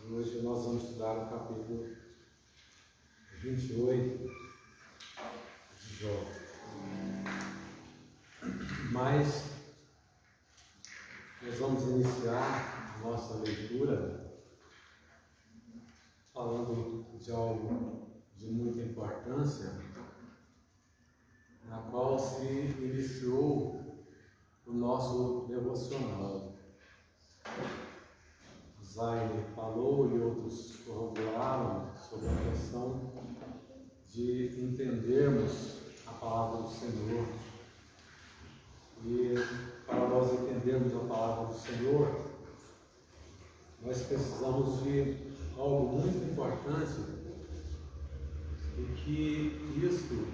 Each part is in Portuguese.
Hoje nós vamos estudar o capítulo 28 de Jó. Mas nós vamos iniciar a nossa leitura falando de algo de muita importância, na qual se iniciou o nosso devocional. Zaine falou e outros corroboraram sobre a questão de entendermos a palavra do Senhor. E para nós entendermos a palavra do Senhor, nós precisamos de algo muito importante, e que isto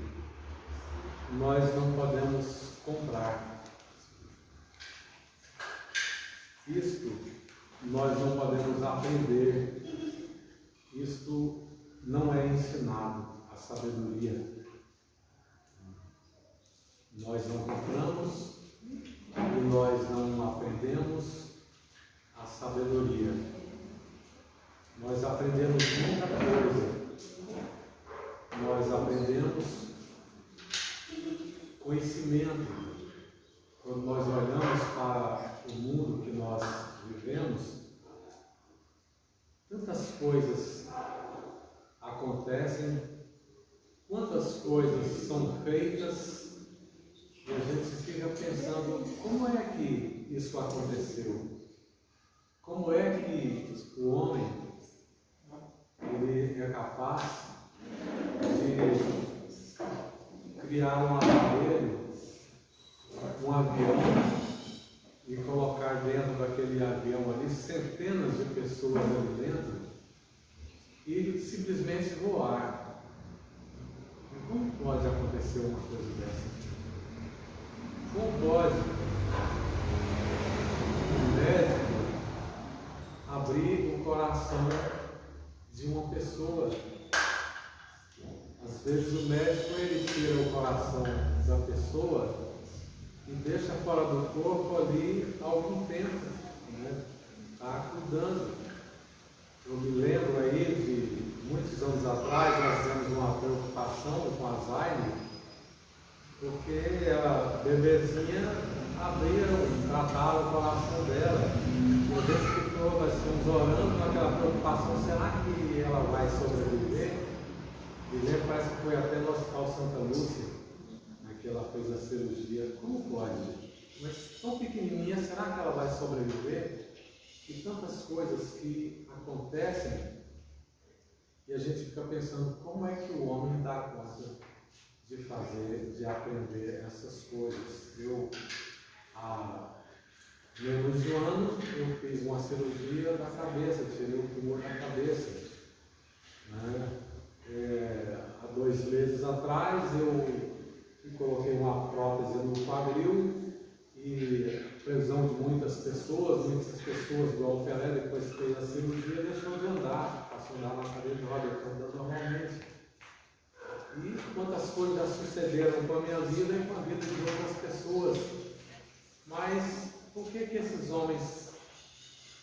nós não podemos comprar. Isto nós não podemos aprender. Isto não é ensinado, a sabedoria. Nós não compramos e nós não aprendemos a sabedoria. Nós aprendemos muita coisa. Nós aprendemos conhecimento. Quando nós olhamos para o mundo que nós vivemos, tantas coisas acontecem, quantas coisas são feitas, e a gente fica pensando, como é que isso aconteceu? Como é que o homem ele é capaz de criar um aparelho, um avião, e colocar dentro daquele avião ali centenas de pessoas ali dentro e simplesmente voar? E como pode acontecer uma coisa dessa? Como pode um médico abrir o coração de uma pessoa? Às vezes o médico ele tira o coração da pessoa e deixa fora do corpo ali algum tempo, né? Está cuidando. Eu me lembro aí de muitos anos atrás, nós tivemos uma preocupação com a Zaine, porque ela, bebezinha, abriram, trataram o coração dela. E a gente ficou, nós estamos orando com aquela preocupação, será que ela vai sobreviver? E lembro, parece que foi até no Hospital Santa Lúcia que ela fez a cirurgia. Como pode? Mas tão pequenininha, será que ela vai sobreviver? E tantas coisas que acontecem, e a gente fica pensando, como é que o homem dá conta de fazer, de aprender essas coisas? Eu, há menos de um ano, eu fiz uma cirurgia da cabeça, tirei o tumor da cabeça, né? Há 2 meses atrás eu coloquei uma prótese no quadril, e previsão de muitas pessoas igual o Pelé, depois que fez a cirurgia, deixou de andar, passou a andar na cadeira de rodas, andando normalmente. E quantas coisas já sucederam com a minha vida e com a vida de outras pessoas. Mas por que esses homens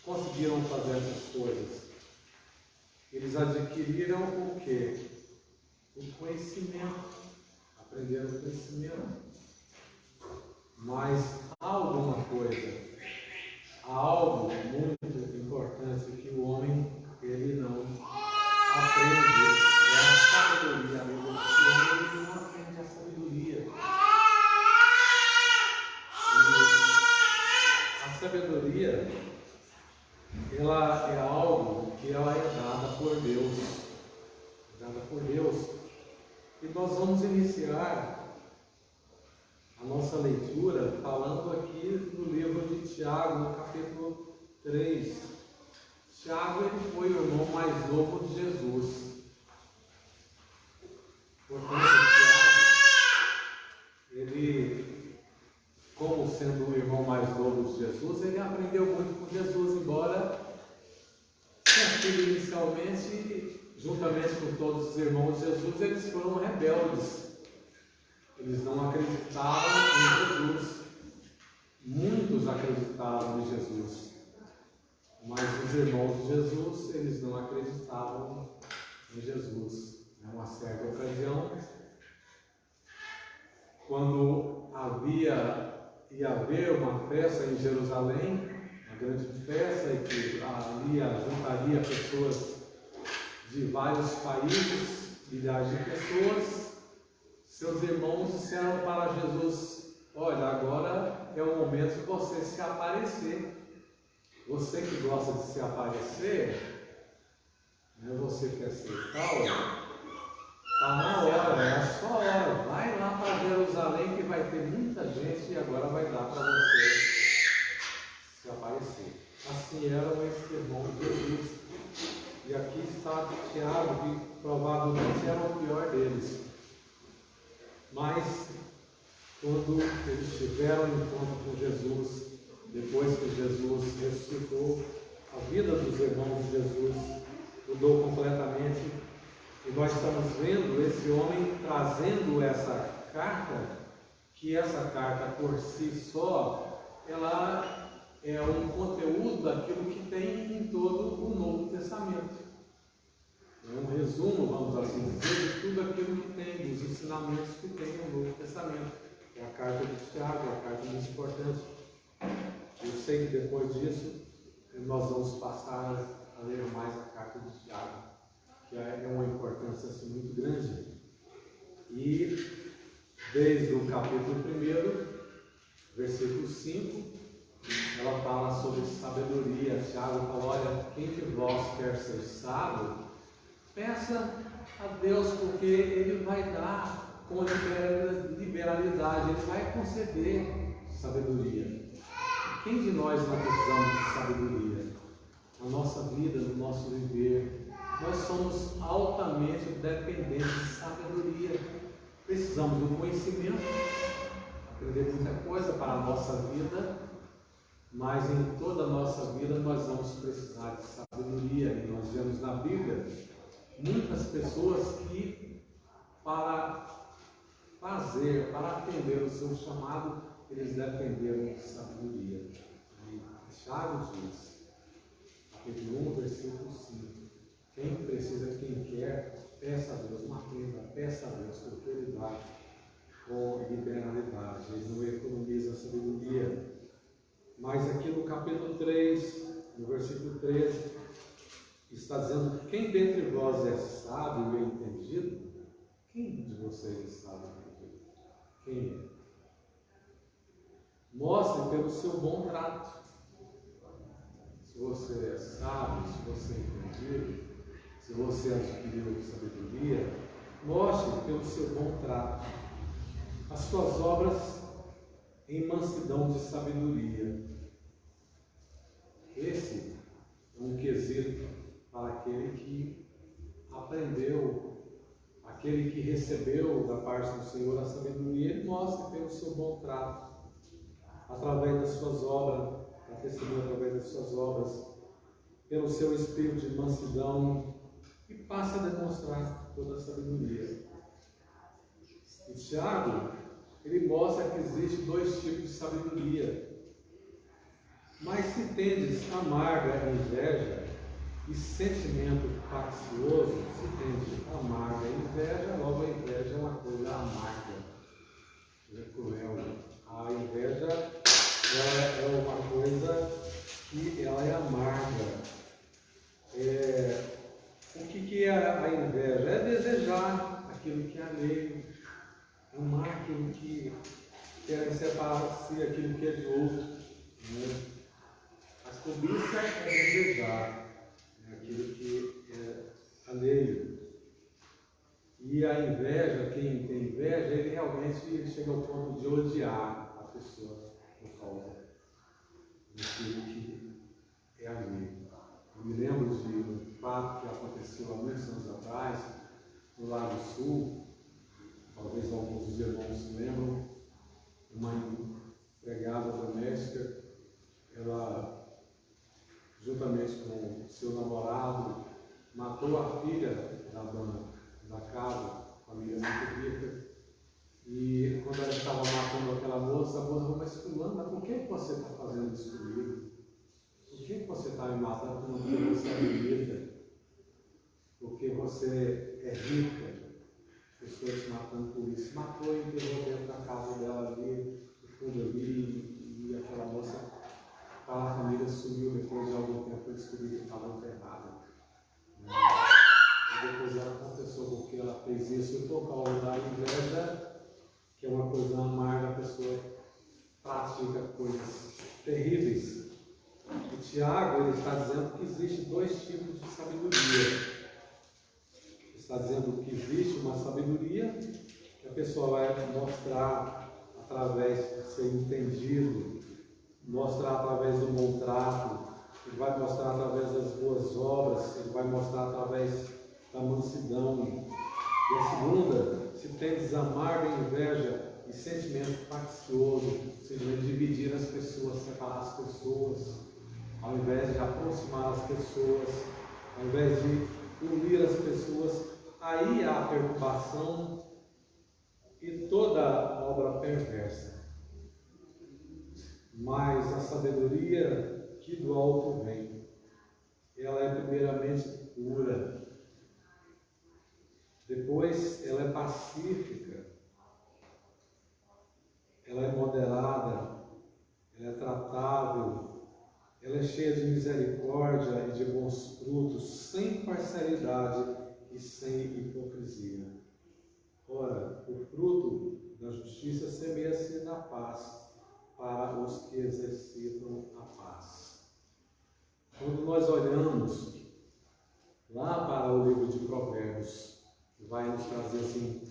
conseguiram fazer essas coisas? Eles adquiriram o quê? O conhecimento. Aprenderam o conhecimento. Mas há alguma coisa, há algo muito importante que o homem ele não aprende. É a sabedoria. O homem não aprende a sabedoria. E a sabedoria, ela é algo que ela é dada por Deus. Dada por Deus. E nós vamos iniciar a nossa leitura falando aqui no livro de Tiago, no capítulo 3. Tiago ele foi o irmão mais novo de Jesus. Portanto, Tiago, ele, como sendo o irmão mais novo de Jesus, ele aprendeu muito com Jesus, embora inicialmente, juntamente com todos os irmãos de Jesus, eles foram rebeldes. Eles não acreditavam em Jesus. Muitos acreditavam em Jesus, mas os irmãos de Jesus, eles não acreditavam em Jesus. Em uma certa ocasião, quando ia haver uma festa em Jerusalém, uma grande festa, e que ali juntaria pessoas de vários países, milhares de pessoas, seus irmãos disseram para Jesus: olha, agora é o momento de você se aparecer. Você que gosta de se aparecer, né, você quer ser tal, está na hora, é a sua hora. Vai lá para Jerusalém que vai ter muita gente e agora vai dar para você se aparecer. Assim eram esses irmãos de Jesus. E aqui está Tiago, que provavelmente era o pior deles. Mas, quando eles tiveram um encontro com Jesus, depois que Jesus ressuscitou, a vida dos irmãos de Jesus mudou completamente. E nós estamos vendo esse homem trazendo essa carta, que essa carta por si só, ela é um conteúdo daquilo que tem em todo o Novo Testamento. É um resumo, vamos assim dizer, de tudo aquilo que tem, dos ensinamentos que tem no Novo Testamento. É a carta de Tiago, é a carta muito importante. Eu sei que depois disso nós vamos passar a ler mais a carta de Tiago, que é uma importância assim, muito grande. E desde o capítulo 1, versículo 5, ela fala sobre sabedoria. Tiago fala: olha, quem de vós quer ser sábio, peça a Deus, porque Ele vai dar com liberalidade, Ele vai conceder sabedoria. Quem de nós não precisamos de sabedoria? Na nossa vida, no nosso viver, nós somos altamente dependentes de sabedoria. Precisamos do conhecimento, aprender muita coisa para a nossa vida, mas em toda a nossa vida nós vamos precisar de sabedoria. E nós vemos na Bíblia muitas pessoas que, para atender o seu chamado, eles dependeram de sabedoria. E Tiago diz, capítulo 1, versículo 5, quem precisa, quem quer, peça a Deus, não aprenda, peça a Deus, porque Ele dá com liberalidade, Ele não economiza a sabedoria. Mas aqui no capítulo 3, no versículo 13, está dizendo: quem dentre vós é sábio e entendido? Quem de vocês é sábio e entendido? Quem é? Mostre pelo seu bom trato. Se você é sábio, se você é entendido, se você adquiriu sabedoria, mostre pelo seu bom trato as suas obras em mansidão de sabedoria. Esse é um quesito para aquele que aprendeu, aquele que recebeu da parte do Senhor a sabedoria. Ele mostra pelo seu bom trato, através das suas obras, a testemunha através das suas obras, pelo seu espírito de mansidão, e passa a demonstrar toda a sabedoria. E Tiago, ele mostra que existem dois tipos de sabedoria. Mas se tendes amarga inveja e sentimento faccioso, se tendes amarga inveja, logo a inveja é uma coisa amarga, é cruel. A inveja é uma coisa que ela é amarga. O que é a inveja? É desejar aquilo que é alheio, amar aquilo que quer separar-se, aquilo que é de outro, né? A cobiça é desejar aquilo que é alheio. E a inveja, quem tem inveja, ele realmente chega ao ponto de odiar a pessoa por causa daquilo que é alheio. Eu me lembro de um fato que aconteceu há muitos anos atrás, no Lago Sul, talvez alguns dos irmãos se lembram. Uma empregada doméstica, ela, juntamente com seu namorado, matou a filha da dona da casa, família muito rica. E quando ela estava matando aquela moça, a moça falou: mas fulana, por que você está fazendo isso comigo? Por que você está me matando quando você é bonita? você é rica, pessoas te matando por isso. Matou e enterrou dentro da casa dela ali, tudo ali, e aquela moça, a família sumiu depois de algum tempo, foi descobrir que estava enterrada. E depois ela confessou porque ela fez isso por causa da inveja, que é uma coisa amarga, a pessoa pratica coisas terríveis. E Tiago, ele está dizendo que existe dois tipos de sabedoria. Ele está dizendo que existe uma sabedoria que a pessoa vai mostrar através de ser entendido, mostrar através do bom trato, ele vai mostrar através das boas obras, ele vai mostrar através da mansidão. E a segunda, se tem amarga inveja e sentimento faccioso, ou seja, dividir as pessoas, separar as pessoas, ao invés de aproximar as pessoas, ao invés de unir as pessoas, aí há a perturbação e toda obra perversa. Mas a sabedoria que do alto vem, ela é primeiramente pura, depois ela é pacífica, ela é moderada, ela é tratável, ela é cheia de misericórdia e de bons frutos, sem parcialidade e sem hipocrisia. Ora, o fruto da justiça semeia-se na paz para os que exercitam a paz. Quando nós olhamos lá para o livro de Provérbios, que vai nos trazer assim,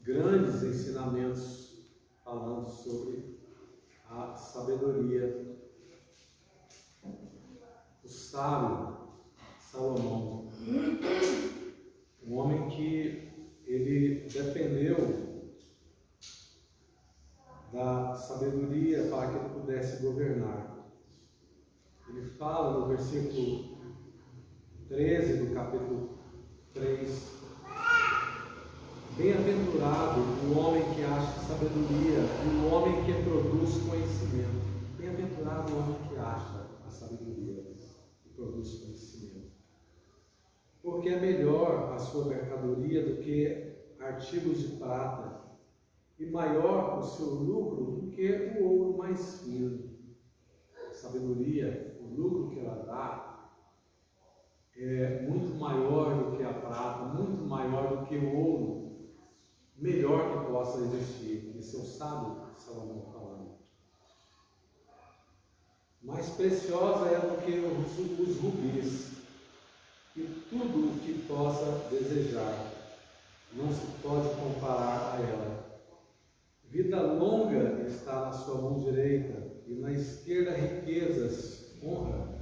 grandes ensinamentos falando sobre a sabedoria. O sábio Salomão, um homem que ele dependeu da sabedoria para que ele pudesse governar. Ele fala no versículo 13 do capítulo 3: bem-aventurado o homem que acha sabedoria e o homem que produz conhecimento. Bem-aventurado o homem que acha a sabedoria e produz conhecimento. Porque é melhor a sua mercadoria do que artigos de prata, e maior o seu lucro do que o ouro mais fino. A sabedoria, o lucro que ela dá, é muito maior do que a prata, muito maior do que o ouro, melhor que possa existir. Esse é o sábio Salomão falando. Mais preciosa é do que os rubis, e tudo o que possa desejar não se pode comparar a ela. Vida longa está na sua mão direita, e na esquerda riquezas, honra.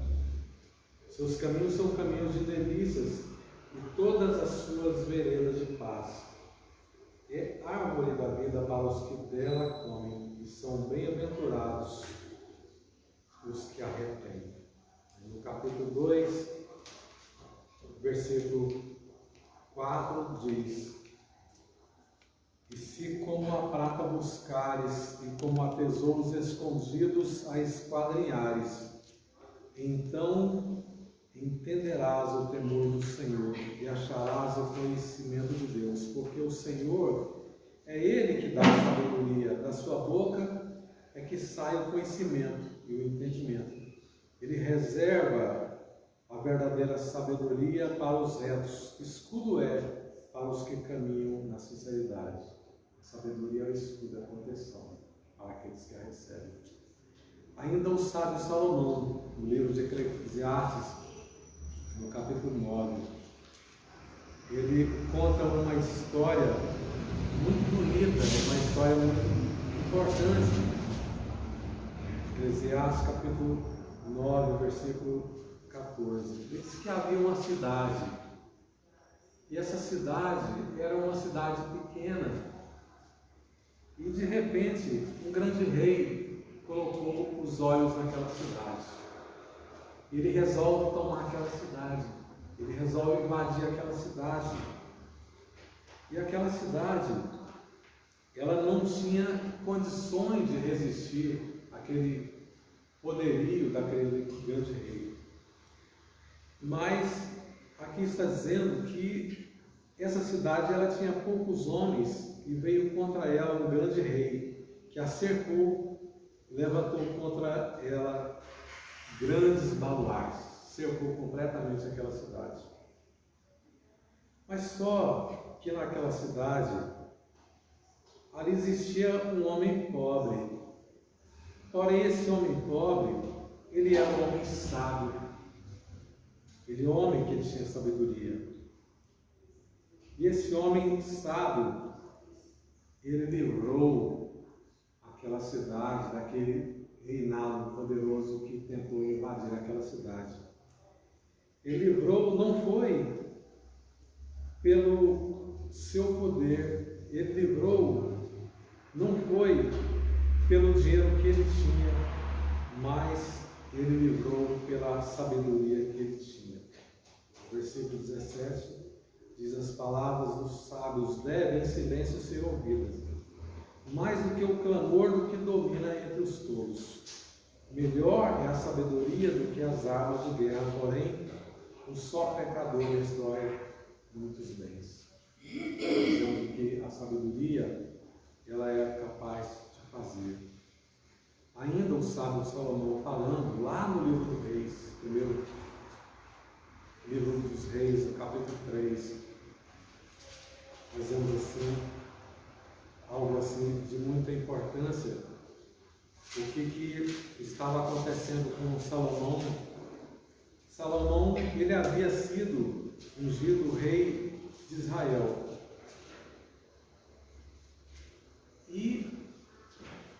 Seus caminhos são caminhos de delícias, e todas as suas veredas de paz. É árvore da vida para os que dela comem, e são bem-aventurados os que a retêm. No capítulo 2, versículo 4 diz: e se como a prata buscares, e como a tesouros escondidos a esquadrinhares, então entenderás o temor do Senhor e acharás o conhecimento de Deus, porque o Senhor é Ele que dá a sabedoria, da sua boca é que sai o conhecimento e o entendimento. Ele reserva a verdadeira sabedoria para os retos, escudo é para os que caminham na sinceridade. A sabedoria é o escudo, a proteção para aqueles que a recebem. Ainda o sábio Salomão, no livro de Eclesiastes, no capítulo 9, ele conta uma história muito bonita, uma história muito importante. Eclesiastes capítulo 9, versículo 14. Diz que havia uma cidade, e essa cidade era uma cidade pequena, e de repente um grande rei colocou os olhos naquela cidade. Ele resolve tomar aquela cidade, ele resolve invadir aquela cidade. E aquela cidade, ela não tinha condições de resistir àquele poderio daquele grande rei. Mas aqui está dizendo que essa cidade ela tinha poucos homens e veio contra ela um grande rei, que a cercou, levantou contra ela grandes baluartes, cercou completamente aquela cidade. Mas só que naquela cidade, ali existia um homem pobre. Porém, esse homem pobre, ele era um homem sábio. Ele é um homem que tinha sabedoria. E esse homem sábio, ele livrou aquela cidade daquele reinado poderoso que tentou invadir aquela cidade. Ele livrou, não foi pelo seu poder, ele livrou, não foi pelo dinheiro que ele tinha, mas ele livrou pela sabedoria que ele tinha. Versículo 17 diz: as palavras dos sábios devem em silêncio ser ouvidas, mais do que o clamor do que domina entre os tolos. Melhor é a sabedoria do que as armas de guerra, porém um só pecador destrói muitos bens. Dizendo que a sabedoria ela é capaz de fazer. Ainda o sábio Salomão falando lá no livro dos Reis, primeiro livro dos Reis, no capítulo 3, fazendo assim, algo assim de muita importância. O que estava acontecendo com Salomão? Salomão, ele havia sido ungido rei de Israel. E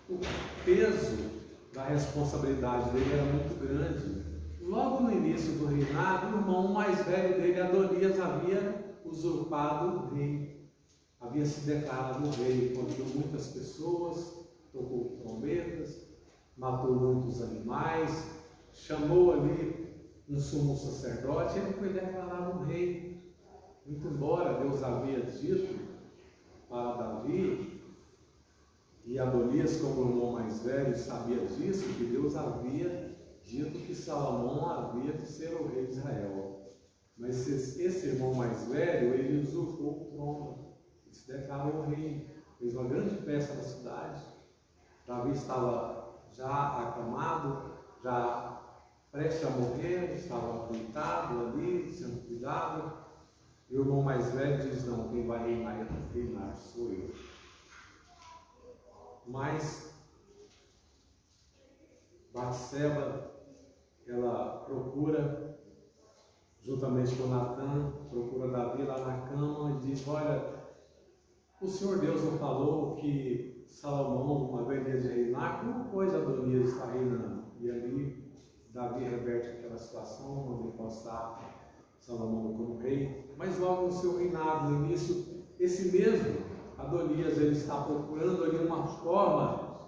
o peso da responsabilidade dele era muito grande. Logo no início do reinado, o irmão mais velho dele, Adonias, havia usurpado o rei. Havia se declarado o rei, contou muitas pessoas, tocou trombetas, matou muitos animais, chamou ali um sumo sacerdote, ele foi declarado rei. Muito embora Deus havia dito para Davi, e Adonias, como irmão mais velho, sabia disso, que Deus havia dito que Salomão havia de ser o rei de Israel. Mas esse irmão mais velho, ele usurpou o trono, ele se declarou rei, fez uma grande festa na cidade. Davi estava já acamado, já prestes a morrer, estava deitado ali, sendo cuidado. E o irmão mais velho diz: não, quem vai reinar sou eu. Mas Batseba, ela procura, juntamente com Natã, procura Davi lá na cama e diz: olha, o Senhor Deus não falou que Salomão haveria de reinar? Como coisa Adonias está reinando? E ali Davi reverte aquela situação, onde passar Salomão como rei. Mas logo no seu reinado, no início, esse mesmo Adonias, ele está procurando ali uma forma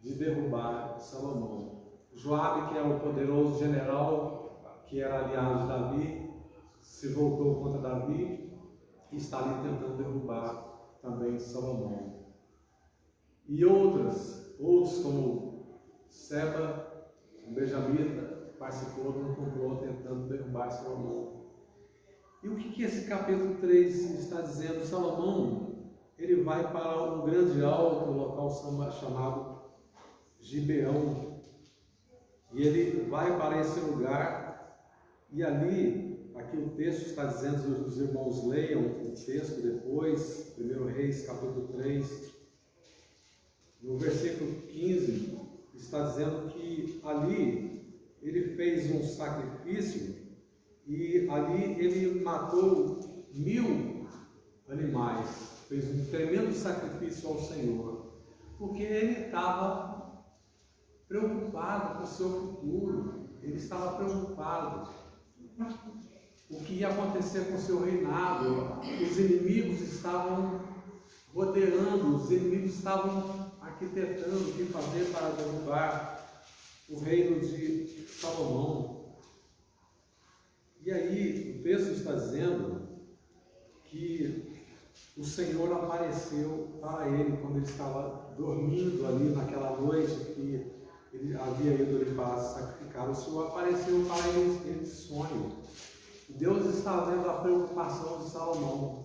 de derrubar Salomão. Joabe, que é o poderoso general, que era aliado de Davi, se voltou contra Davi e está ali tentando derrubar também Salomão. E outros como Seba, um benjamita, participou de um complô tentando derrubar Salomão. E o que esse capítulo 3 está dizendo? Salomão, ele vai para um grande alto, um local chamado Gibeão, e ele vai para esse lugar, e ali, aqui o texto está dizendo, os irmãos leiam o texto depois, 1 Reis, capítulo 3, no versículo 15, está dizendo que ali ele fez um sacrifício, e ali ele matou 1000 animais, fez um tremendo sacrifício ao Senhor, porque ele estava preocupado com o seu futuro, ele estava preocupado com o que ia acontecer com o seu reinado. Os inimigos estavam rodeando, os inimigos estavam arquitetando o que fazer para derrubar o reino de Salomão. E aí o texto está dizendo que o Senhor apareceu para ele quando ele estava dormindo ali naquela noite que ele havia ido ali para sacrificar. O Senhor apareceu para ele em sonho. O Deus está vendo a preocupação de Salomão.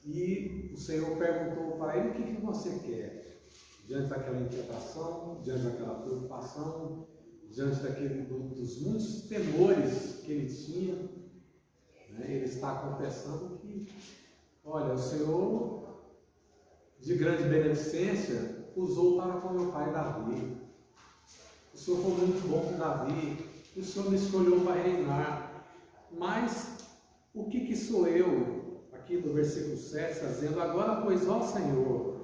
E o Senhor perguntou para ele: o que você quer? Diante daquela inquietação, diante daquela preocupação, diante dos muitos temores que ele tinha, né? Ele está confessando que, olha, o Senhor, de grande beneficência, usou para com meu pai Davi. O Senhor foi muito bom com Davi. O Senhor me escolheu para reinar. Mas o que sou eu? Aqui no versículo 7 está dizendo: agora, pois, ó Senhor,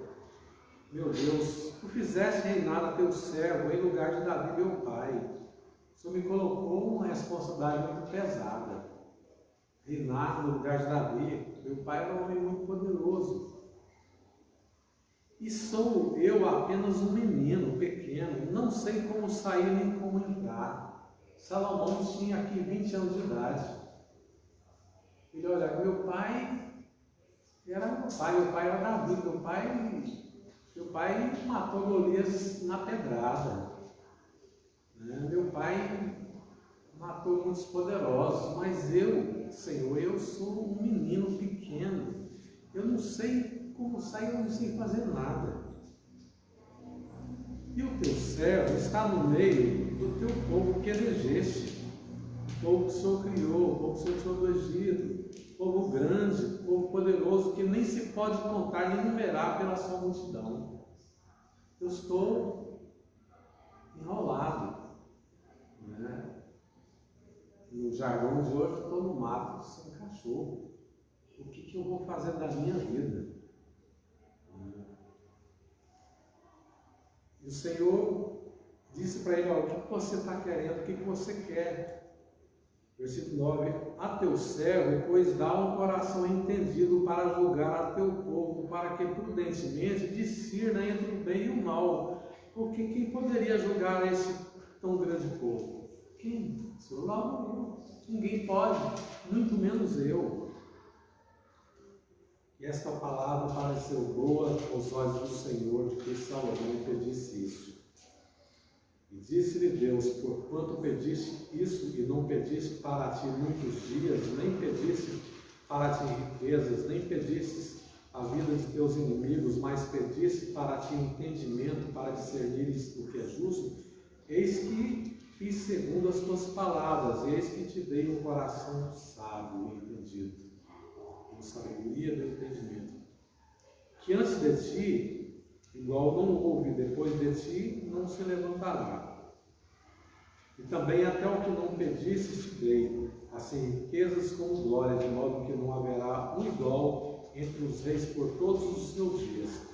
meu Deus, tu fizeste reinar a teu servo em lugar de Davi, meu pai. O Senhor me colocou uma responsabilidade muito pesada. Reinar no lugar de Davi. Meu pai era um homem muito poderoso. E sou eu apenas um menino pequeno, não sei como sair nem como entrar. Salomão tinha aqui 20 anos de idade. Ele olha, meu pai era Davi, meu pai matou Golias na pedrada. Né? Meu pai matou muitos poderosos, mas eu, Senhor, eu sou um menino pequeno. Eu não sei como sair, eu não sei fazer nada. E o teu servo está no meio do teu povo que elegeste, o povo que o Senhor criou, o povo que o Senhor tirou do Egito, povo grande, povo poderoso, que nem se pode contar nem numerar pela sua multidão. Eu estou enrolado, né? No jargão de hoje, eu estou no mato sem cachorro. O que eu vou fazer da minha vida? E o Senhor disse para ele: o que você está querendo? O que você quer? Versículo 9: a teu servo, pois dá um coração entendido para julgar a teu povo, para que prudentemente discirna entre o bem e o mal. Porque quem poderia julgar esse tão grande povo? Quem? O Senhor lá morreu. Ninguém pode, muito menos eu. E esta palavra pareceu boa aos olhos do Senhor, de que Salomão pedisse isso. E disse-lhe Deus: porquanto pediste isso e não pediste para ti muitos dias, nem pediste para ti riquezas, nem pediste a vida de teus inimigos, mas pediste para ti entendimento, para discernires o que é justo, eis que fiz segundo as tuas palavras, eis que te dei um coração sábio e entendido, com sabedoria do entendimento, que antes de ti, igual não houve, depois de ti não se levantará. E também até o que não pediste te dei, assim riquezas como glória, de modo que não haverá um igual entre os reis por todos os seus dias.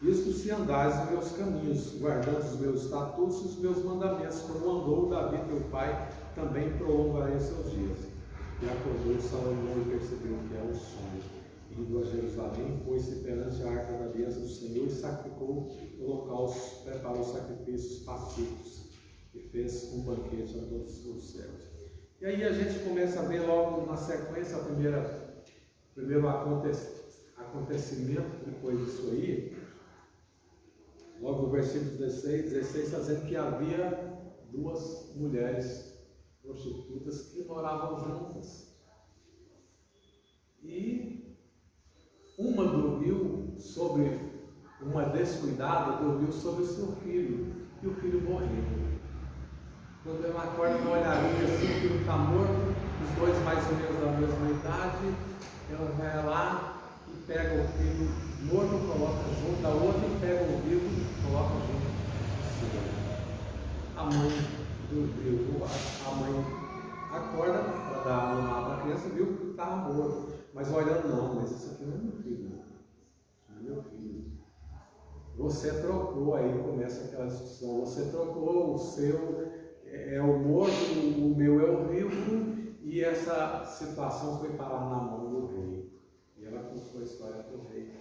Isto se andares nos meus caminhos, guardando os meus estatutos e os meus mandamentos, como andou Davi teu pai, também prolongarei os seus dias. E acordou Salomão e percebeu que era um sonho. Indo a Jerusalém, pôs-se perante a arca da aliança do Senhor e sacrificou holocaustos, preparou sacrifícios pacíficos e fez um banquete a todos os seus servos. E aí a gente começa a ver logo na sequência o primeiro acontecimento depois disso aí. Logo no versículo 16 está dizendo que havia duas mulheres prostitutas que moravam juntas. E uma dormiu sobre, uma descuidada dormiu sobre o seu filho, e o filho morreu. Quando ela acorda com uma olhadinha assim, o filho está morto, os dois mais ou menos da mesma idade, ela vai lá e pega o filho morto, coloca junto, a outra e pega o vivo e coloca junto. A mãe dormiu, a mãe acorda para dar a mamar para a criança, viu que estava morto, mas olhando, não, mas isso aqui não é meu filho, não é meu filho. Você trocou, aí começa aquela discussão, você trocou o seu, é o morto, o meu é o vivo, e essa situação foi parar na mão do rei. E ela contou a história para o rei.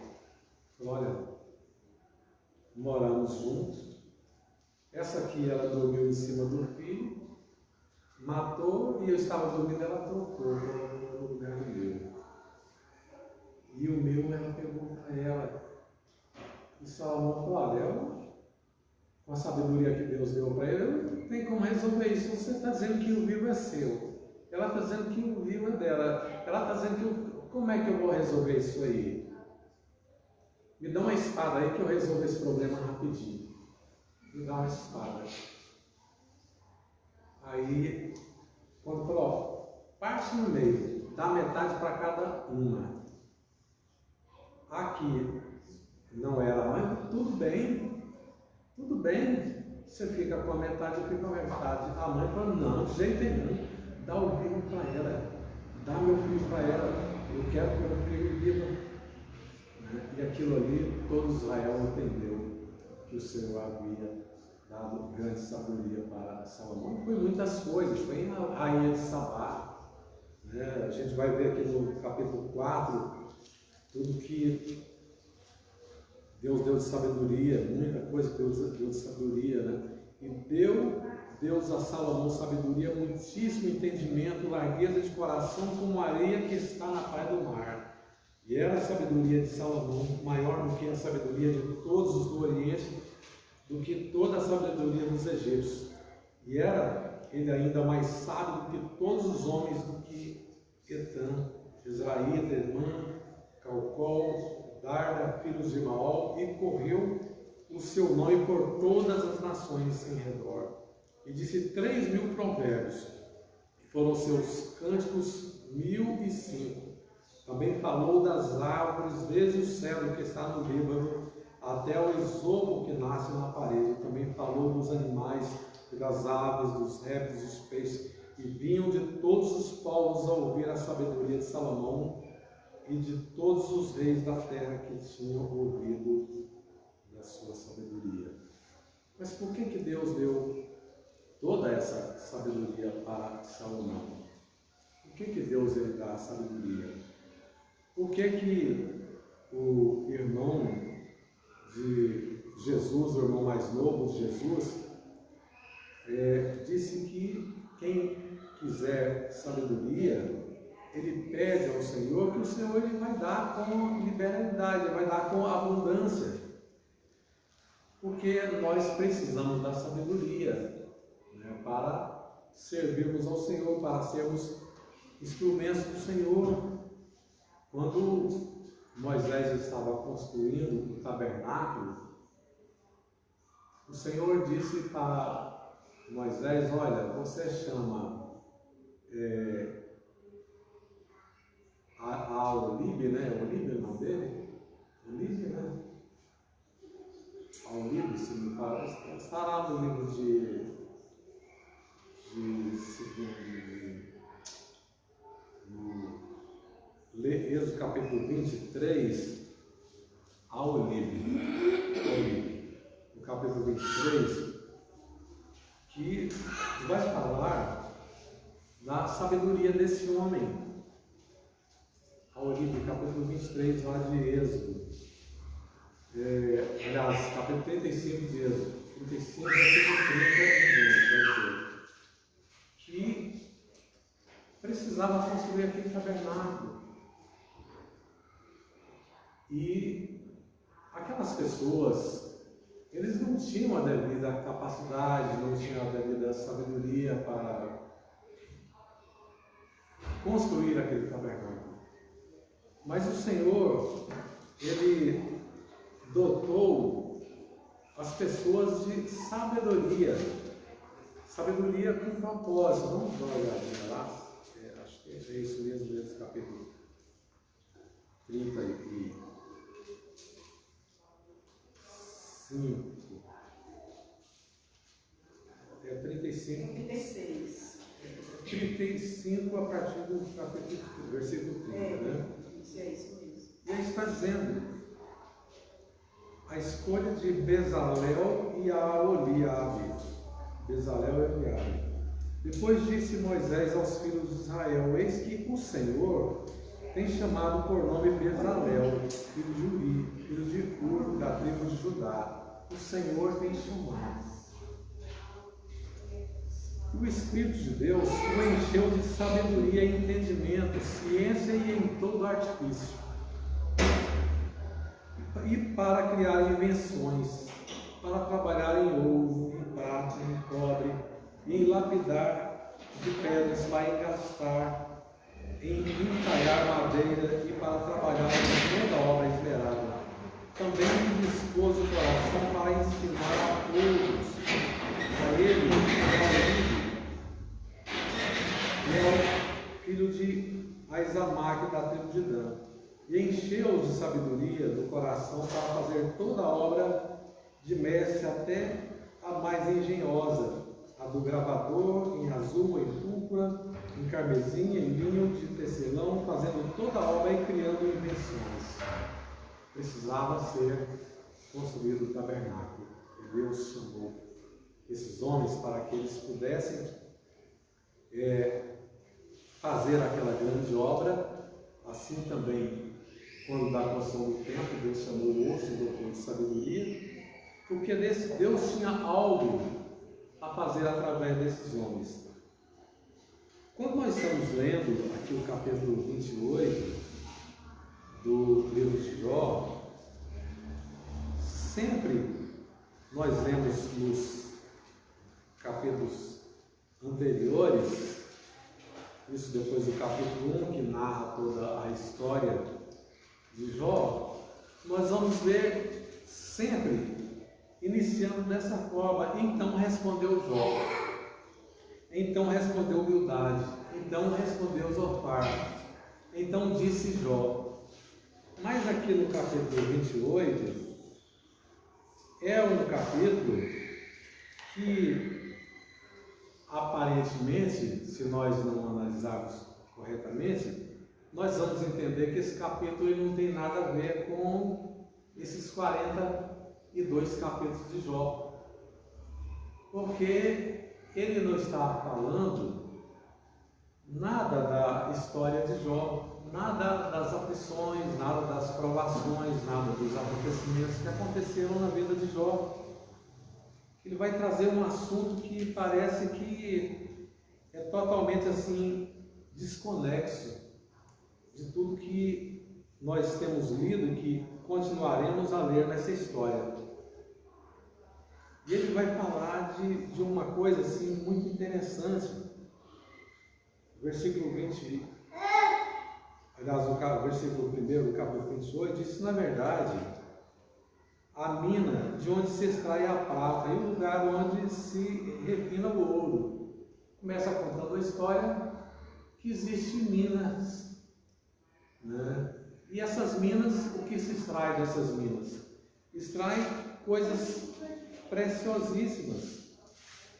Falou: olha, moramos juntos, essa aqui ela dormiu em cima do filho, matou, e eu estava dormindo, ela trocou no lugar do meu. E o meu ela pegou para ela. E Salomão falou: olha, com a sabedoria que Deus deu para ele, eu não tenho como resolver isso. Você está dizendo que o vivo é seu. Ela está dizendo que o pediu dela. Ela está dizendo que como é que eu vou resolver isso aí? Me dá uma espada aí que eu resolvo esse problema rapidinho. Me dá uma espada. Aí, quando falou, ó, parte no meio, dá metade para cada uma. Aqui não era, mas tudo bem, você fica com a metade, eu fico com a metade. A mãe falou, não, de jeito nenhum, dá o filho para ela, dá meu filho para ela, eu quero que meu filho viva. E aquilo ali, todo Israel entendeu que o Senhor havia dado grande sabedoria para Salomão. Foi muitas coisas, foi a rainha de Sabá. A gente vai ver aqui no capítulo 4, tudo que Deus deu de sabedoria, muita coisa que Deus deu de sabedoria, né? E Deus a Salomão sabedoria, muitíssimo entendimento, largueza de coração, como a areia que está na praia do mar. E era a sabedoria de Salomão maior do que a sabedoria de todos os do Oriente, do que toda a sabedoria dos egípcios. E era ele ainda mais sábio do que todos os homens, do que Etã, Israíta, Emã, Calcol, Darda, filhos de Maol, e correu o seu nome por todas as nações em redor. E disse 3.000 provérbios, que foram seus cânticos 1.005. Também falou das árvores, desde o cedro que está no Líbano, até o esopo que nasce na parede. Também falou dos animais, das aves, dos répteis, dos peixes, e vinham de todos os povos a ouvir a sabedoria de Salomão, e de todos os reis da terra que tinham ouvido da sua sabedoria. Mas por que Deus deu toda essa sabedoria para Salomão? Por que Deus lhe dá a sabedoria? Por que o irmão de Jesus, o irmão mais novo de Jesus, disse que quem quiser sabedoria, ele pede ao Senhor, que o Senhor ele vai dar com liberalidade, vai dar com abundância. Porque nós precisamos da sabedoria, né, para servirmos ao Senhor, para sermos instrumentos do Senhor. Quando Moisés estava construindo o tabernáculo, o Senhor disse para Moisés, olha, você chama a Olibe, né? Olibe é o nome dele? Olibe, né? A Olibe, se me parece, estará no livro de Êxodo capítulo 23, a Olibe, no capítulo 23, que vai falar da sabedoria desse homem. A Olibe, capítulo 23, lá de Êxodo. Aliás, capítulo 35 de Êxodo, 35, versículo 30, que precisava construir aquele tabernáculo. E aquelas pessoas, eles não tinham a devida capacidade, não tinham a devida sabedoria para construir aquele tabernáculo. Mas o Senhor, Ele dotou as pessoas de sabedoria, sabedoria com propósito. Vamos dar uma olhadinha lá, acho que é isso mesmo, nesse capítulo 35, 36. 35 a partir do capítulo, versículo 30, né? Isso é isso mesmo. E aí está dizendo a escolha de Bezalel e a Oliabe. Bezalel e Oliabe. Depois disse Moisés aos filhos de Israel: eis que o Senhor tem chamado por nome Bezalel, filho de Uri, filho de Ur, da tribo de Judá. O Senhor tem chamado. O Espírito de Deus o encheu de sabedoria e entendimento, ciência e em todo artifício, e para criar invenções, para trabalhar em ouro, em prata, em cobre, e em lapidar de pedras, para engastar em encalhar madeira e para trabalhar em toda a obra esmerada. Também dispôs o coração para ensinar a todos. A ele, filho de Aizamaque, da tribo de Dan, e encheu-os de sabedoria do coração para fazer toda a obra de mestre, até a mais engenhosa, a do gravador, em azul, em púrpura, em carmesim, em linho de tecelão, fazendo toda a obra e criando invenções. Precisava ser construído o tabernáculo. E Deus chamou esses homens para que eles pudessem fazer aquela grande obra. Assim também, quando da construção do templo, Deus chamou o outro doutor de sabedoria, porque Deus tinha algo a fazer através desses homens. Quando nós estamos lendo aqui o capítulo 28 do livro de Jó, sempre nós lemos nos capítulos anteriores, isso depois do capítulo 1, que narra toda a história de Jó, nós vamos ver sempre iniciando dessa forma: então respondeu Jó, então respondeu Bildade, então respondeu Zofar, então disse Jó. Mas aqui no capítulo 28, é um capítulo que, aparentemente, se nós não analisarmos corretamente, nós vamos entender que esse capítulo ele não tem nada a ver com esses 42 capítulos de Jó, porque ele não está falando nada da história de Jó, nada das aflições, nada das provações, nada dos acontecimentos que aconteceram na vida de Jó. Ele vai trazer um assunto que parece que é totalmente assim desconexo de tudo que nós temos lido e que continuaremos a ler nessa história. E ele vai falar de uma coisa assim muito interessante. Versículo 20, aliás, o versículo 1 do capítulo 28 diz: na verdade, a mina de onde se extrai a prata e o lugar onde se refina o ouro. Começa contando a história que existem minas, né? E essas minas, o que se extrai dessas minas? Extrai coisas preciosíssimas.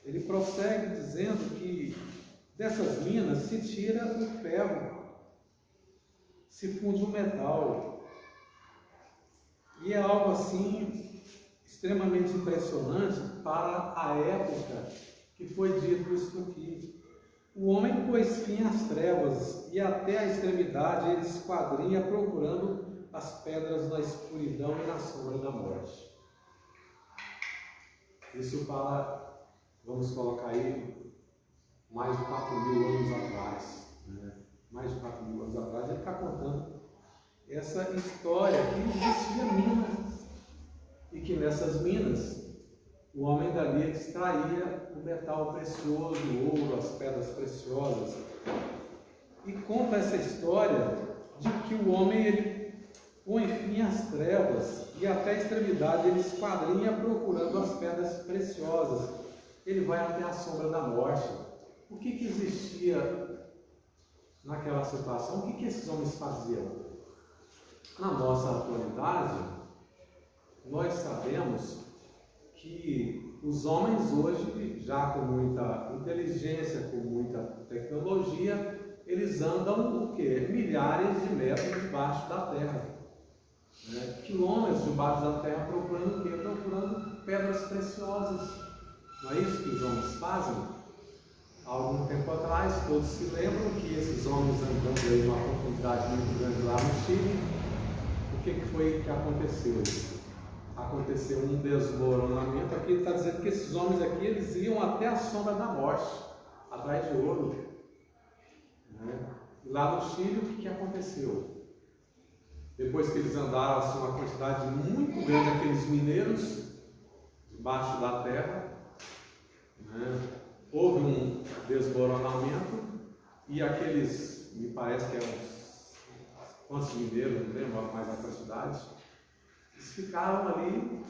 Ele prossegue dizendo que dessas minas se tira o ferro, se funde o metal. E é algo assim extremamente impressionante para a época que foi dito isso aqui. O homem pôs fim às trevas e até a extremidade ele esquadrinha procurando as pedras na escuridão e na sombra da morte. Isso para, vamos colocar aí, mais de 4.000 anos atrás, né? Mais de 4.000 anos atrás, ele está contando essa história que existia minas e que nessas minas o homem dali extraía o metal precioso, o ouro, as pedras preciosas, e conta essa história de que o homem ele põe fim às trevas e até a extremidade ele esquadrinha procurando as pedras preciosas, ele vai até a sombra da morte. O que existia naquela situação? O que esses homens faziam? Na nossa atualidade, nós sabemos que os homens hoje, já com muita inteligência, com muita tecnologia, eles andam o quê? Milhares de metros debaixo da terra, né? Quilômetros debaixo da terra, procurando o quê? Procurando pedras preciosas. Não é isso que os homens fazem? Há algum tempo atrás, todos se lembram que esses homens andando aí numa profundidade muito grande lá no Chile, o que foi que aconteceu? Aconteceu um desmoronamento. Aqui ele está dizendo que esses homens aqui, eles iam até a sombra da morte, atrás de ouro, né? E lá no Chile, o que aconteceu? Depois que eles andaram assim, uma quantidade muito grande, aqueles mineiros debaixo da terra, né? Houve um desmoronamento e aqueles me parece que eram quantos mineiros, não lembro mais a quantidade, eles ficaram ali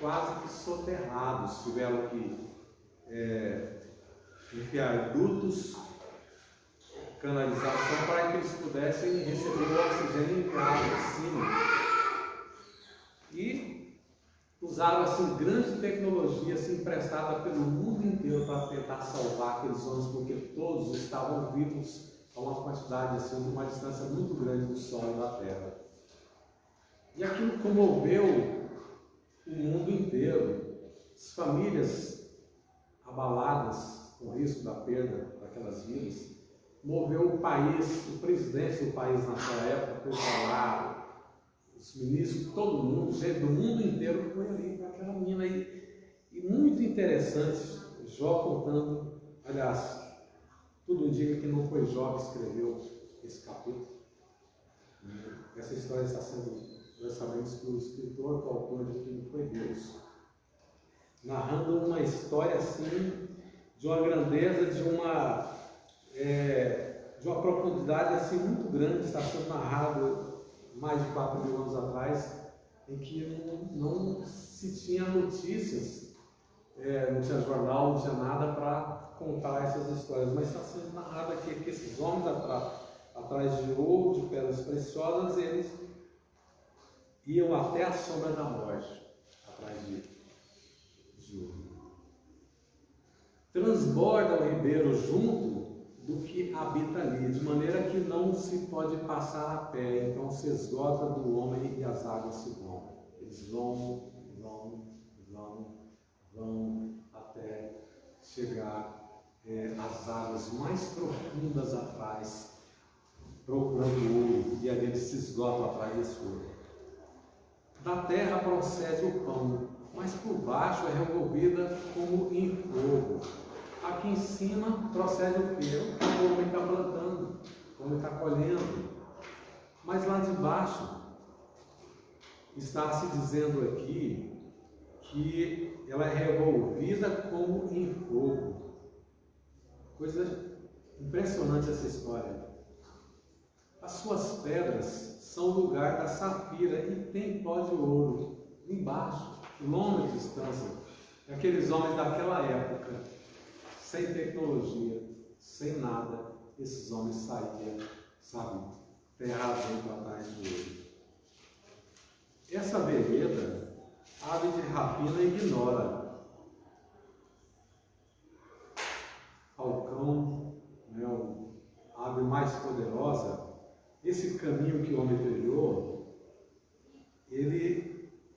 quase que soterrados, tiveram que enfiar dutos, canalização para que eles pudessem receber o oxigênio entrado em cima. E usaram assim grande tecnologia assim, emprestada pelo mundo inteiro para tentar salvar aqueles homens, porque todos estavam vivos a uma quantidade assim, uma distância muito grande do Sol e da Terra. E aquilo comoveu o mundo inteiro. As famílias abaladas com o risco da perda daquelas vidas, moveu o país, o presidente do país naquela época foi para lá, os ministros, todo mundo, gente do mundo inteiro foi ali para aquela mina aí. E muito interessante, Jó contando, aliás, tudo indica que não foi Jó que escreveu esse capítulo. Essa história está sendo, nós sabemos que o escritor, o autor de tudo foi Deus, narrando uma história assim, de uma grandeza, de uma profundidade assim muito grande. Está sendo narrado mais de 4.000 anos atrás, em que não se tinha notícias, não tinha jornal, não tinha nada para contar essas histórias, mas está sendo narrado aqui que esses homens atrás de ouro, de pedras preciosas, eles iam até a sombra da morte, atrás de ouro. Transborda o ribeiro junto do que habita ali, de maneira que não se pode passar a pé, então se esgota do homem e as águas se vão. Eles vão até chegar às águas mais profundas atrás, procurando ouro, e ali eles se esgotam atrás desse ouro. Da terra procede o pão, mas por baixo é revolvida como em fogo. Aqui em cima procede o que? O que o homem está plantando, o homem está colhendo. Mas lá de baixo está se dizendo aqui que ela é revolvida como em fogo. Coisa impressionante essa história. As suas pedras são o lugar da safira e tem pó de ouro embaixo, quilômetros de distância. Aqueles homens daquela época, sem tecnologia, sem nada, esses homens saíam, terra dentro atrás do ouro. Essa vereda, a ave de rapina ignora. Falcão, a ave mais poderosa, esse caminho que o homem trilhou,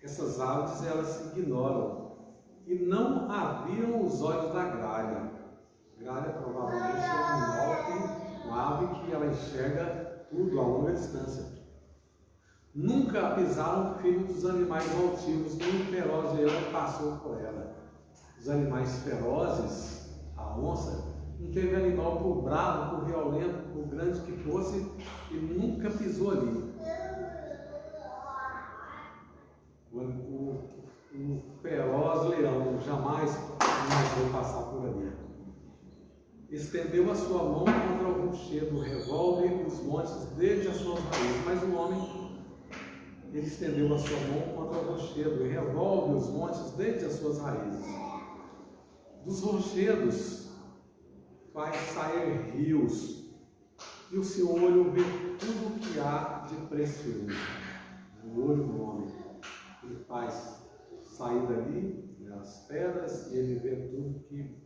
essas aves elas ignoram. E não haviam os olhos da gralha. Gralha provavelmente é um animal, uma ave que ela enxerga tudo a longa distância. Nunca pisaram o filho dos animais altivos, nem o feroz leão passou por ela. Os animais ferozes, a onça, não teve animal por bravo, por violento, por grande que fosse, e nunca pisou ali. O feroz leão jamais vou passar por ali. Estendeu a sua mão contra o rochedo, revolve os montes desde as suas raízes. Mas o homem, ele estendeu a sua mão contra o rochedo e revolve os montes desde as suas raízes. Dos rochedos faz sair rios, e o seu olho vê tudo o que há de precioso. O olho do homem, ele faz sair dali as pedras e ele vê tudo que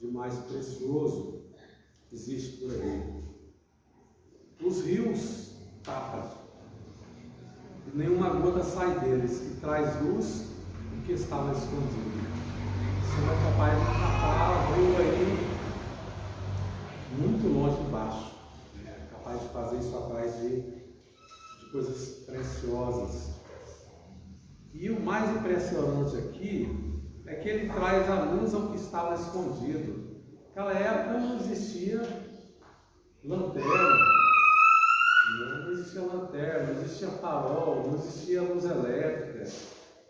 de mais precioso existe por aí. Os rios tapam, e nenhuma gota sai deles, que traz luz do que estava escondido. Você não é capaz de tapar a rua aí muito longe de baixo, capaz de fazer isso atrás de coisas preciosas. E o mais impressionante aqui é que ele traz a luz ao que estava escondido. Naquela época não existia lanterna, não existia farol, não existia luz elétrica,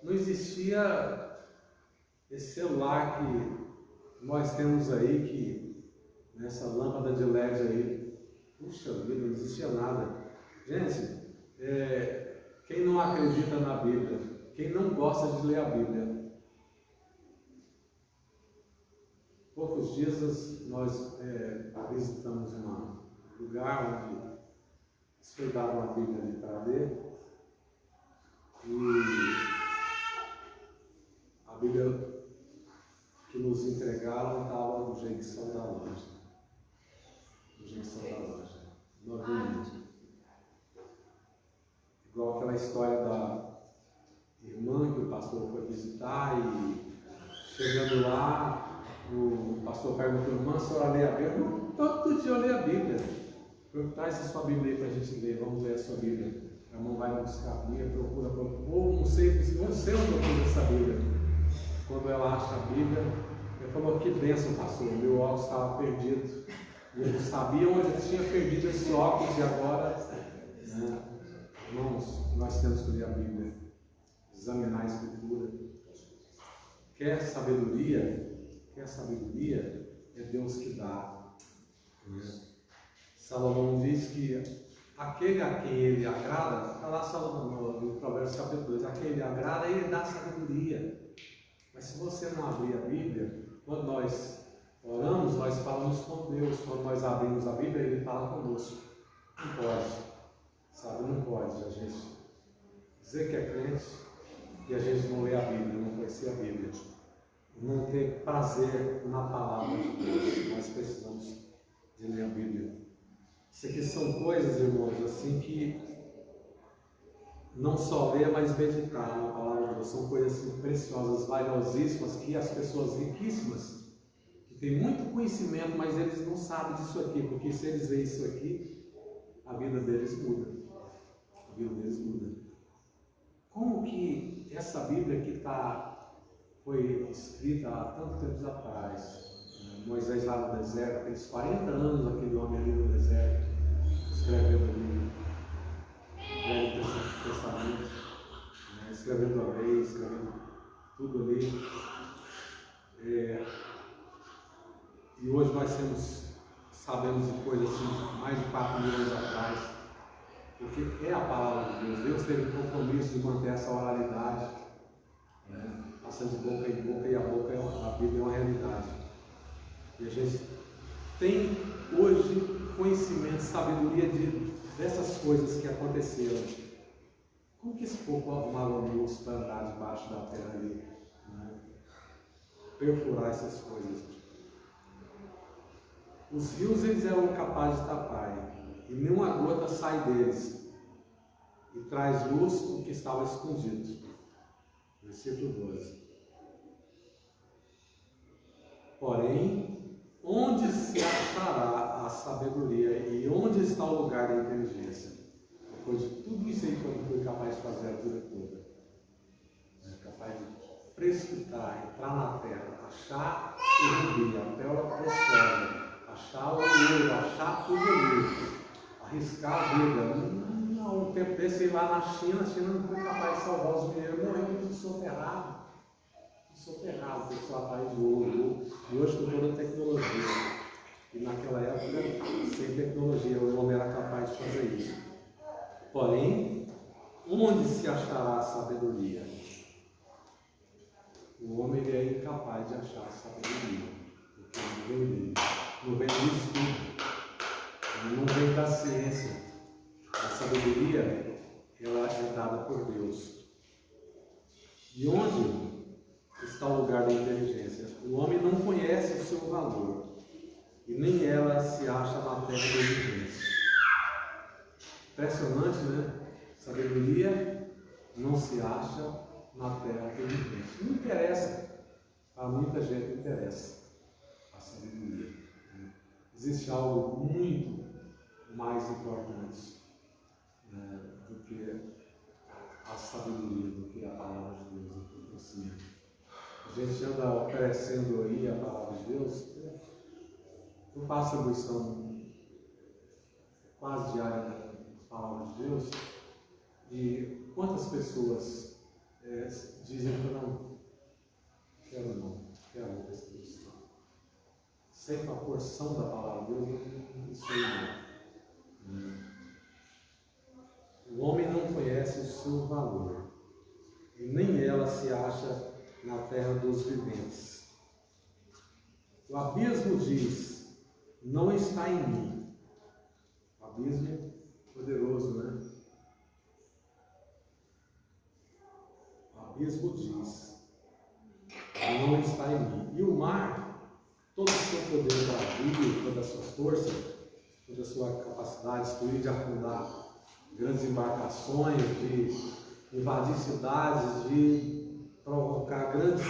não existia esse celular que nós temos aí, que nessa lâmpada de LED aí, Puxa vida, não existia nada. Gente, quem não acredita na Bíblia, quem não gosta de ler a Bíblia, poucos dias nós visitamos um lugar onde estudavam a Bíblia ali para ler, e a Bíblia que nos entregaram estava do jeição da loja. Do jeição da loja. Novinho. Igual aquela história da irmã que o pastor foi visitar e chegando lá, o pastor perguntou: irmã, a senhora lê a Bíblia? Não, todo dia eu leio a Bíblia. Traz a sua Bíblia aí para a gente ler, vamos ler a sua Bíblia. A irmã vai buscar a Bíblia, procura, não sei onde eu procuro essa Bíblia. Quando ela acha a Bíblia, ela falou: que bênção, pastor, meu óculos estava perdido. E eu não sabia onde eu tinha perdido esse óculos e agora, né? Irmãos, nós temos que ler a Bíblia, examinar a Escritura. Quer sabedoria? É Deus que dá. Salomão diz que aquele a quem ele agrada, está lá Salomão no Provérbios capítulo 2, a quem ele agrada, ele dá sabedoria. Mas se você não abrir a Bíblia, quando nós oramos, nós falamos com Deus. Quando nós abrimos a Bíblia, Ele fala conosco. Não pode, sabe? Não pode a gente dizer que é crente e a gente não lê a Bíblia, não conhecer a Bíblia, não ter prazer na palavra de Deus. Nós precisamos de ler a Bíblia. Isso aqui são coisas, irmãos, assim que não só ler, mas meditar na palavra de Deus. São coisas assim, preciosas, valiosíssimas, que as pessoas riquíssimas, que têm muito conhecimento, mas eles não sabem disso aqui, porque se eles veem isso aqui, a vida deles muda. A vida deles muda. Como que essa Bíblia que foi escrita há tanto tempo atrás, Moisés lá no deserto, aqueles 40 anos, aquele homem ali no deserto, escrevendo ali o Velho Testamento, escrevendo a lei, escrevendo tudo ali. E hoje nós sabemos de coisas assim, mais de 4 mil anos atrás, porque é a palavra de Deus. Deus teve o compromisso de manter essa oralidade, passando de boca em boca, e a Bíblia é uma realidade. E a gente tem hoje conhecimento, sabedoria dessas coisas que aconteceram. Como que esse povo arrumava luz para andar debaixo da terra ali? Perfurar essas coisas. Os rios eles eram capazes de tapar, e nenhuma gota sai deles, e traz luz o que estava escondido. Versículo 12. Porém, onde se achará a sabedoria e onde está o lugar da inteligência? Depois de tudo isso aí que eu fui capaz de fazer a vida toda, capaz de precipitar, entrar na terra, achar o rubi, a pérola preciosa, achar o ouro, achar tudo ali, arriscar a vida. Um tempo desse, ir lá na China, a China não foi capaz de salvar os mineiros, morreram de soterrado. Soterrado, pessoal atrás de ouro, e hoje com toda a tecnologia. E naquela época, sem tecnologia, o homem era capaz de fazer isso. Porém, onde se achará a sabedoria? O homem é incapaz de achar a sabedoria, porque não vem dele, não vem do estudo, não vem da ciência. A sabedoria, ela é dada por Deus. E onde está o lugar da inteligência? O homem não conhece o seu valor, e nem ela se acha na terra da inteligência. Impressionante, né? Sabedoria não se acha na terra da inteligência. Não interessa, para muita gente não interessa a sabedoria. Existe algo muito mais importante do que a sabedoria, do que a palavra de Deus, do que o conhecimento. A gente anda oferecendo aí a palavra de Deus. Eu faço atribuição quase diária da palavra de Deus. E quantas pessoas dizem que não quero outra atribuição. Sempre a porção da palavra de Deus, isso aí não. O homem não conhece o seu valor, e nem ela se acha na terra dos viventes. O abismo diz: não está em mim. O abismo poderoso, né? O abismo diz: não está em mim. E o mar, todo o seu poder bravio, toda a sua força, toda a sua capacidade de afundar grandes embarcações, de invadir cidades, de provocar grandes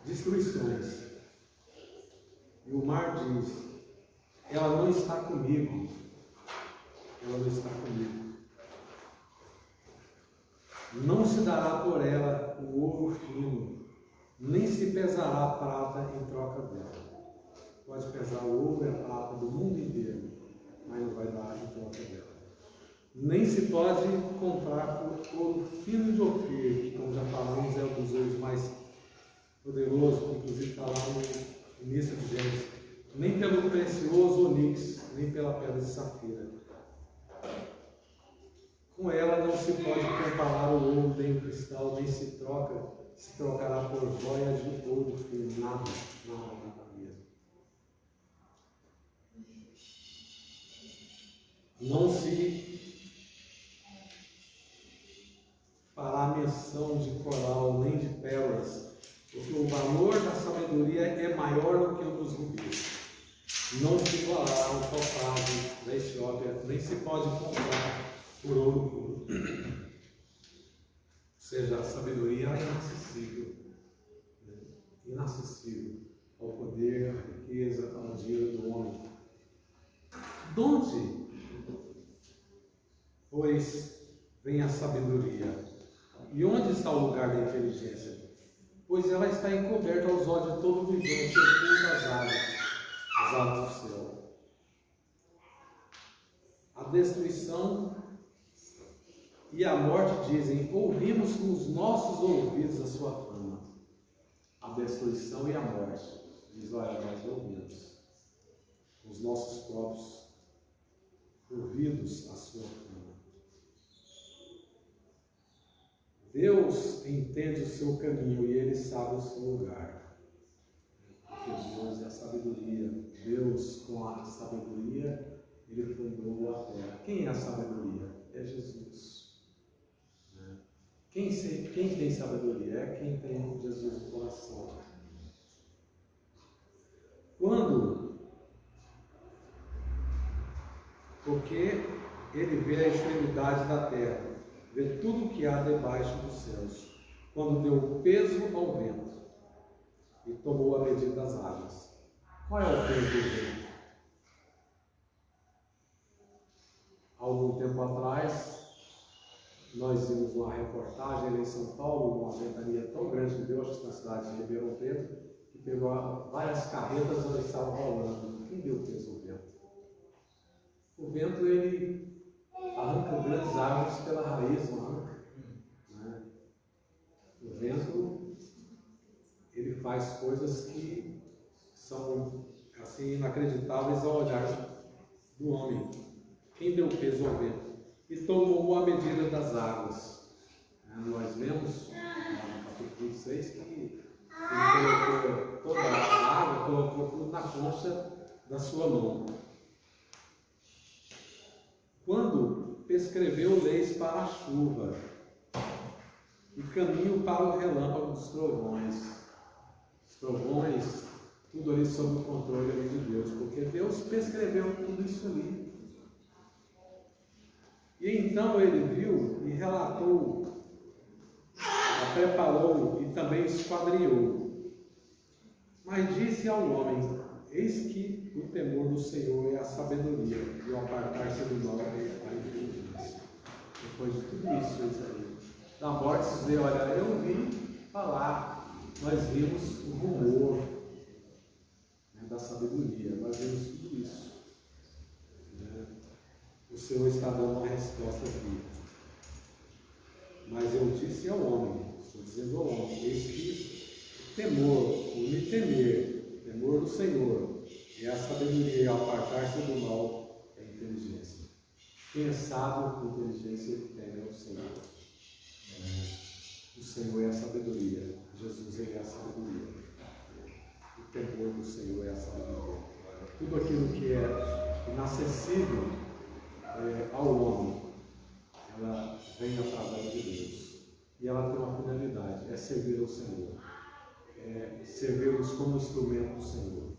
destruições. E o mar diz: ela não está comigo. Ela não está comigo. Não se dará por ela o ouro fino, nem se pesará a prata em troca dela. Pode pesar o ouro e a prata do mundo inteiro, mas não vai dar em troca dela. Nem se pode comprar por ouro fino de Ofir, que, como já falamos, é um dos ouros mais poderosos, inclusive está lá no início de Gênesis. Nem pelo precioso onix, nem pela pedra de safira. Com ela não se pode comparar o ouro nem o cristal, nem se trocará por joias de ouro fino, nada mesmo. Não se fará menção de coral nem de pérolas, porque o valor da sabedoria é maior do que o dos rubis. Não se igualará ao topázio da Etiópia, nem se pode comprar por ouro puro. Ou seja, a sabedoria é inacessível, né? Inacessível ao poder, à riqueza, ao dinheiro do homem. De onde, pois, vem a sabedoria? E onde está o lugar da inteligência? Pois ela está encoberta aos olhos de todo vivente, oculta as águas do céu. A destruição e a morte dizem: ouvimos com os nossos ouvidos a sua fama. A destruição e a morte diz: olha, nós ouvimos com os nossos próprios ouvidos a sua fama. Deus entende o seu caminho e Ele sabe o seu lugar. Porque Deus é a sabedoria. Deus, com a sabedoria, Ele fundou a terra. Quem é a sabedoria? É Jesus. Quem tem sabedoria? É quem tem Jesus no coração. Quando? Porque Ele vê a extremidade da terra, vê tudo o que há debaixo dos céus, quando deu peso ao vento e tomou a medida das águas. Qual é o peso do vento? Algum tempo atrás, nós vimos uma reportagem ali em São Paulo, uma ventania tão grande que deu, acho que na cidade de Ribeirão Preto, que pegou várias carretas onde estavam rolando. Quem deu peso ao vento? O vento, ele arranca grandes árvores pela raiz, não arranca, né? O vento, ele faz coisas que são assim inacreditáveis ao olhar do homem. Quem deu peso ao vento? E tomou a medida das águas. Nós vemos no capítulo 6 que ele colocou toda a água, colocou tudo na concha da sua mão. Quando prescreveu leis para a chuva e caminho para o relâmpago dos trovões. Os trovões, tudo ali sob o controle ali de Deus, porque Deus prescreveu tudo isso ali. E então ele viu e relatou, preparou e também esquadrinhou. Mas disse ao homem: eis que o temor do Senhor é a sabedoria, e o apartar-se do mal é a inteligência. Depois de tudo isso aí, da morte, se dizer: olha, eu vi falar, nós vimos o rumor, né, da sabedoria, nós vimos tudo isso. O Senhor está dando uma resposta aqui. Mas eu disse ao homem, estou dizendo ao homem, eis que o temor, o me temer, o temor do Senhor, é a sabedoria, e apartar-se do mal é a inteligência. Quem é sábio com inteligência teme ao Senhor. O Senhor é a sabedoria. Jesus é a sabedoria. O temor do Senhor é a sabedoria. Tudo aquilo que é inacessível ao homem, ela vem através de Deus. E ela tem uma finalidade, é servir ao Senhor. É servi-los como instrumento do Senhor.